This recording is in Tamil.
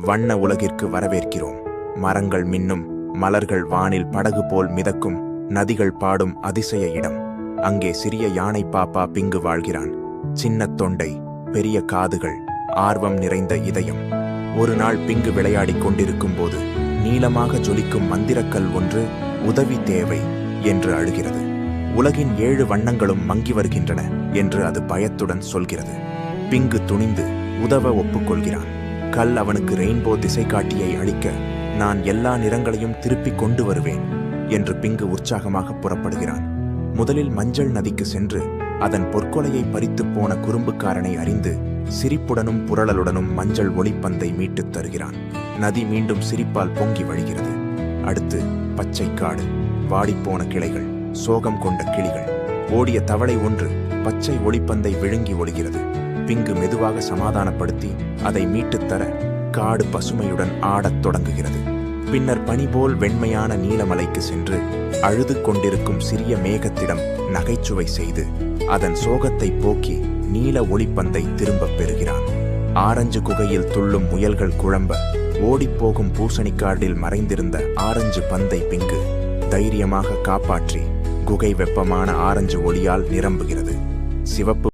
வண்ண உலகிற்கு வரவேற்கிறோம். மரங்கள் மின்னும், மலர்கள் வானில் படகு போல் மிதக்கும், நதிகள் பாடும் அதிசய இடம். அங்கே சிறிய யானை பாப்பா பிங்கு வாழ்கிறான். சின்ன தொண்டை, பெரிய காதுகள், ஆர்வம் நிறைந்த இதயம். ஒரு நாள் பிங்கு விளையாடிக் கொண்டிருக்கும் போது நீளமாக ஜொலிக்கும் மந்திரக்கல் ஒன்று உதவி தேவை என்று அழுகிறது. உலகின் 7 வண்ணங்களும் மங்கி வருகின்றன என்று அது பயத்துடன் சொல்கிறது. பிங்கு துணிந்து உதவ ஒப்புக்கொள்கிறான். கல் அவனுக்கு ரெயின்போ திசைகாட்டியை அளிக்க, நான் எல்லா நிறங்களையும் திருப்பிக் கொண்டு வருவேன் என்று பிங்கு உற்சாகமாக புறப்படுகிறான். முதலில் மஞ்சள் நதிக்கு சென்று அதன் பொற்கொலையை பறித்துப் போன குறும்புக்காரனை அறிந்து சிரிப்புடனும் புரளலுடனும் மஞ்சள் ஒளிப்பந்தை மீட்டுத் தருகிறான். நதி மீண்டும் சிரிப்பால் பொங்கி வழிகிறது. அடுத்து பச்சை காடு, வாடிப்போன கிளைகள், சோகம் கொண்ட கிளிகள். ஓடிய தவளை ஒன்று பச்சை ஒளிப்பந்தை விழுங்கி ஒளிகிறது. பிங்கு மெதுவாக சமாதானப்படுத்தி அதை மீட்டுத் தர காடு பசுமையுடன் ஆடத் தொடங்குகிறது. பின்னர் பனிபோல் வெண்மையான நீலமலைக்கு சென்று அழுது கொண்டிருக்கும் சிறிய மேகத்திடம் நகைச்சுவை செய்து அதன் சோகத்தை போக்கி நீல ஒளிப்பந்தை திரும்பப் பெறுகிறான். ஆரஞ்சு குகையில் துள்ளும் முயல்கள் குழம்ப, ஓடிப்போகும் பூசணிக்காடில் மறைந்திருந்த ஆரஞ்சு பந்தை பிங்கு தைரியமாக காப்பாற்றி குகை வெப்பமான ஆரஞ்சு ஒளியால் நிரம்புகிறது. சிவப்பு